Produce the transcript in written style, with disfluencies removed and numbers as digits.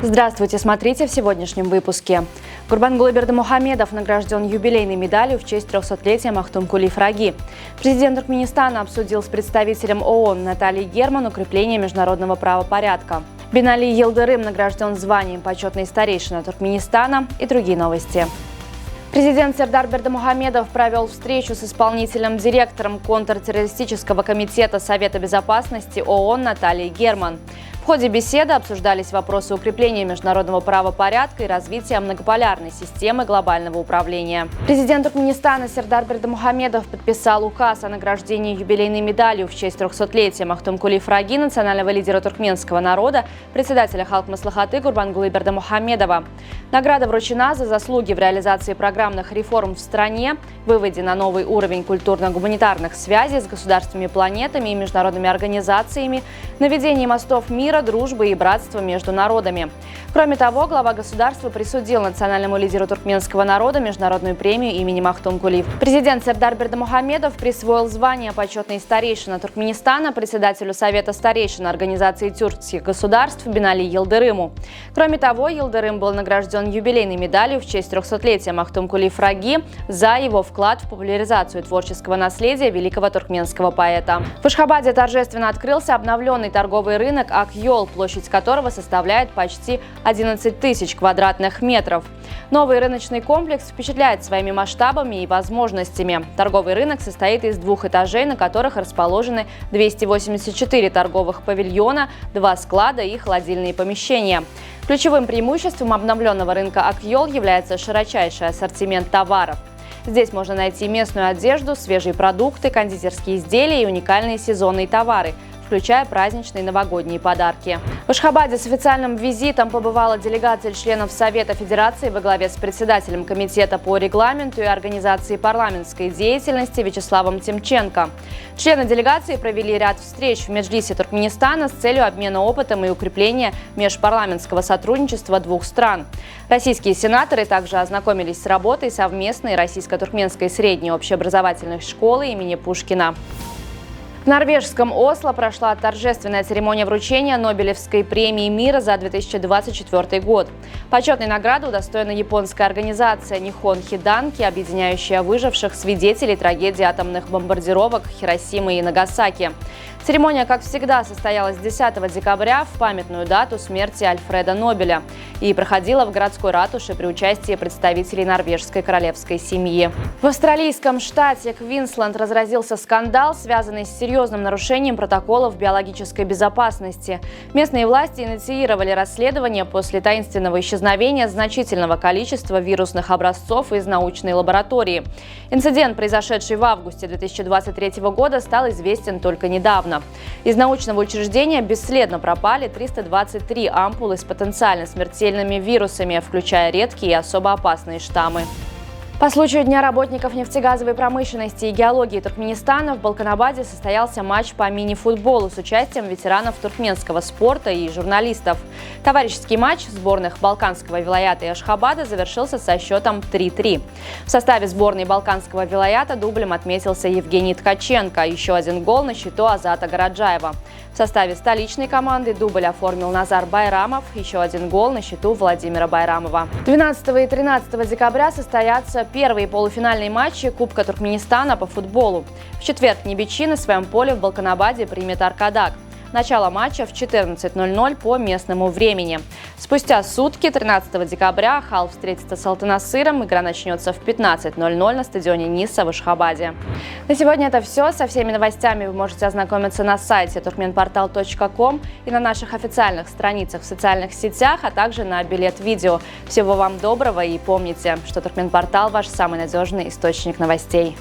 Здравствуйте, смотрите в сегодняшнем выпуске. Гурбангулы Бердымухамедов награжден юбилейной медалью в честь 300-летия Махтумкули Фраги. Президент Туркменистана обсудил с представителем ООН Натальей Герман укрепление международного правопорядка. Бинали Йылдырым награжден званием почетный старейшина Туркменистана и другие новости. Президент Сердар Бердымухамедов провел встречу с исполнительным директором контртеррористического комитета Совета безопасности ООН Натальей Герман. В ходе беседы обсуждались вопросы укрепления международного правопорядка и развития многополярной системы глобального управления. Президент Туркменистана Сердар Бердымухамедов подписал указ о награждении юбилейной медалью в честь 300-летия Махтумкули Фраги, национального лидера туркменского народа, председателя Халк Маслахаты Гурбангулы Бердымухамедова. Награда вручена за заслуги в реализации программных реформ в стране, выводе на новый уровень культурно-гуманитарных связей с государствами планетами и международными организациями, наведении мостов мира, дружбы и братства между народами. Кроме того, глава государства присудил национальному лидеру туркменского народа международную премию имени Махтумкули. Президент Сердар Бердымухамедов присвоил звание почетный старейшина Туркменистана председателю Совета старейшин Организации тюркских государств Бинали Йылдырыму. Кроме того, Йылдырым был награжден юбилейной медалью в честь 300-летия Махтумкули Фраги за его вклад в популяризацию творческого наследия великого туркменского поэта. В Ашхабаде торжественно открылся обновленный торговый рынок Ак-Йол, площадь которого составляет почти 11 тысяч квадратных метров. Новый рыночный комплекс впечатляет своими масштабами и возможностями. Торговый рынок состоит из 2 этажей, на которых расположены 284 торговых павильона, 2 склада и холодильные помещения. Ключевым преимуществом обновленного рынка Ак-Йол является широчайший ассортимент товаров. Здесь можно найти местную одежду, свежие продукты, кондитерские изделия и уникальные сезонные товары, включая праздничные новогодние подарки. В Ашхабаде с официальным визитом побывала делегация членов Совета Федерации во главе с председателем Комитета по регламенту и организации парламентской деятельности Вячеславом Тимченко. Члены делегации провели ряд встреч в Меджлисе Туркменистана с целью обмена опытом и укрепления межпарламентского сотрудничества 2 стран. Российские сенаторы также ознакомились с работой совместной российско-туркменской средней общеобразовательной школы имени Пушкина. В норвежском Осло прошла торжественная церемония вручения Нобелевской премии мира за 2024 год. Почетной награды удостоена японская организация Нихон Хиданки, объединяющая выживших свидетелей трагедии атомных бомбардировок Хиросимы и Нагасаки. Церемония, как всегда, состоялась 10 декабря в памятную дату смерти Альфреда Нобеля и проходила в городской ратуше при участии представителей норвежской королевской семьи. В австралийском штате Квинсленд разразился скандал, связанный с серьезным нарушением протоколов биологической безопасности. Местные власти инициировали расследование после таинственного исчезновения значительного количества вирусных образцов из научной лаборатории. Инцидент, произошедший в августе 2023 года, стал известен только недавно. Из научного учреждения бесследно пропали 323 ампулы с потенциально смертельными вирусами, включая редкие и особо опасные штаммы. По случаю Дня работников нефтегазовой промышленности и геологии Туркменистана в Балканабаде состоялся матч по мини-футболу с участием ветеранов туркменского спорта и журналистов. Товарищеский матч сборных Балканского вилаята и Ашхабада завершился со счетом 3-3. В составе сборной Балканского вилаята дублем отметился Евгений Ткаченко, еще один гол на счету Азата Гораджаева. В составе столичной команды дубль оформил Назар Байрамов, еще один гол на счету Владимира Байрамова. 12 и 13 декабря состоятся первые полуфинальные матчи Кубка Туркменистана по футболу. В четверг Небичи на своем поле в Балканабаде примет Аркадак. Начало матча в 14:00 по местному времени. Спустя сутки, 13 декабря, Хал встретится с Алтынасыром. Игра начнется в 15:00 на стадионе Ниса в Ашхабаде. На сегодня это все. Со всеми новостями вы можете ознакомиться на сайте turkmenportal.com и на наших официальных страницах в социальных сетях, а также на Билет Видео. Всего вам доброго и помните, что Туркменпортал – ваш самый надежный источник новостей.